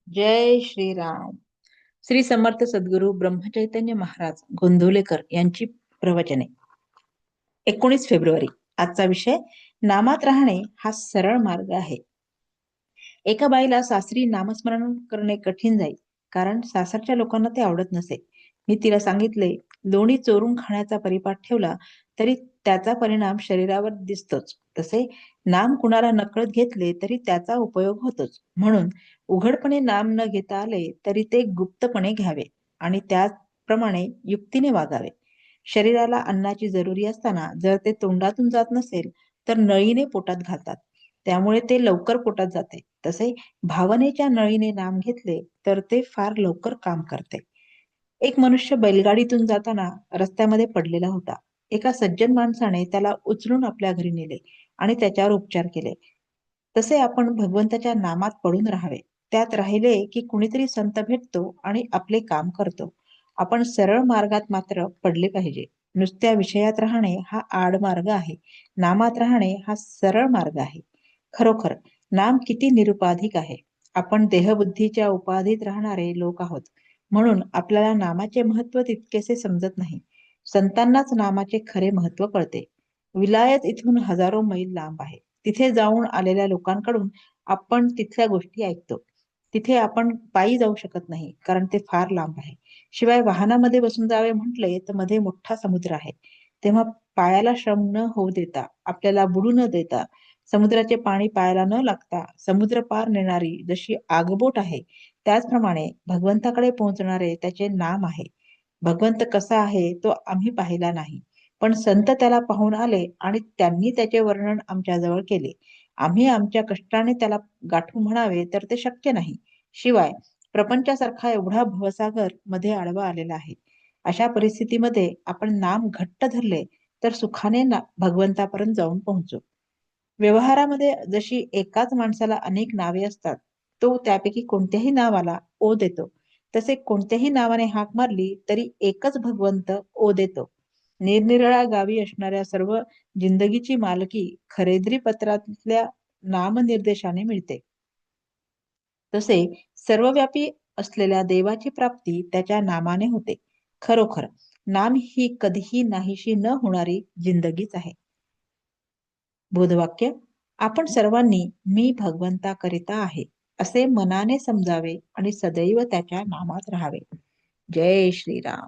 जय श्रीराम. श्री समर्थ सद्गुरु ब्रह्मचैतन्य महाराज गोंदवलेकर यांची प्रवचने. 19 फेब्रुवारी. आजचा विषय नामात राहणे हा सरळ मार्ग आहे. एका बाईला सासरी नामस्मरण करणे कठीण जाईल, कारण सासरच्या लोकांना ते आवडत नसे. मी तिला सांगितले, लोणी चोरून खाण्याचा परिपाठ ठेवला तरी त्याचा परिणाम शरीरावर दिसतोच, तसे नाम कुणाला नकळत घेतले तरी त्याचा उपयोग होतोच. म्हणून उघडपणे नाम न घेता आले तरी ते गुप्तपणे घ्यावे आणि त्याप्रमाणे युक्तीने वागावे. शरीराला अन्नाची जरुरी असताना जर ते तोंडातून जात नसेल तर नळीने पोटात घालतात, त्यामुळे ते लवकर पोटात जाते. तसे भावनेच्या नळीने नाम घेतले तर ते फार लवकर काम करते. एक मनुष्य बैलगाडीतून जाताना रस्त्यामध्ये पडलेला होता. एका सज्जन माणसाने त्याला उचलून आपल्या घरी नेले आणि त्याच्यावर उपचार केले. तसे आपण भगवंताच्या नामात पडून राहावे. त्यात राहिले की कुणीतरी संत भेटतो आणि आपले काम करतो. आपण सरळ मार्गात मात्र पडले पाहिजे. नुसत्या विषयात राहणे हा आडमार्ग आहे, नामात राहणे हा सरळ मार्ग आहे. खरोखर नाम किती निरुपाधिक आहे. आपण देहबुद्धीच्या उपाधीत राहणारे लोक आहोत, म्हणून आपल्याला नामाचे महत्व तितकेसे समजत नाही. संतांनाच नामाचे खरे महत्व कळते. विलायत इथून हजारो मैल लांब आहे. तिथे जाऊन आलेल्या लोकांकडून आपण तिथल्या गोष्टी ऐकतो. तिथे आपण पायी जाऊ शकत नाही, कारण ते फार लांब आहे. शिवाय वाहनामध्ये बसून जावे म्हटले तर मध्ये मोठा समुद्र आहे. तेव्हा पायाला श्रम न होऊ देता, आपल्याला बुडू न देता, समुद्राचे पाणी पायाला न लागता समुद्र पार नेणारी जशी आगबोट आहे, त्याचप्रमाणे भगवंताकडे पोहोचणारे त्याचे नाम आहे. भगवंत कसा आहे तो आम्ही पाहिला नाही, पण संत त्याला पाहून आले आणि त्यांनी त्याचे वर्णन आमच्या जवळ केले. आम्ही आमच्या कष्टाने त्याला गाठू म्हणावे तर ते शक्य नाही. शिवाय प्रपंचासारखा एवढा भवसागर मध्ये आडवा आलेला आहे. अशा परिस्थितीमध्ये आपण नाम घट्ट धरले तर सुखाने भगवंतापर्यंत जाऊन पोहोचू. व्यवहारामध्ये जशी एकाच माणसाला अनेक नावे असतात, तो त्यापैकी कोणत्याही नावाला ओ देतो, तसे कोणत्याही नावाने हाक मारली तरी एकच भगवंत ओ देतो. निरनिराळ्या गावी असणाऱ्या सर्व जिंदगीची मालकी खरेदी पत्रातल्या नामनिर्देशाने मिळते. तसे सर्वव्यापी असलेल्या देवाची प्राप्ती त्याच्या नामाने होते. खरोखर नाम ही कधीही नाहीशी न होणारी जिंदगीच आहे. बोधवाक्य. आपण सर्वांनी मी भगवंताकरिता आहे असे मनाने समजावे आणि सदैव त्याच्या नामात राहावे. जय श्रीराम.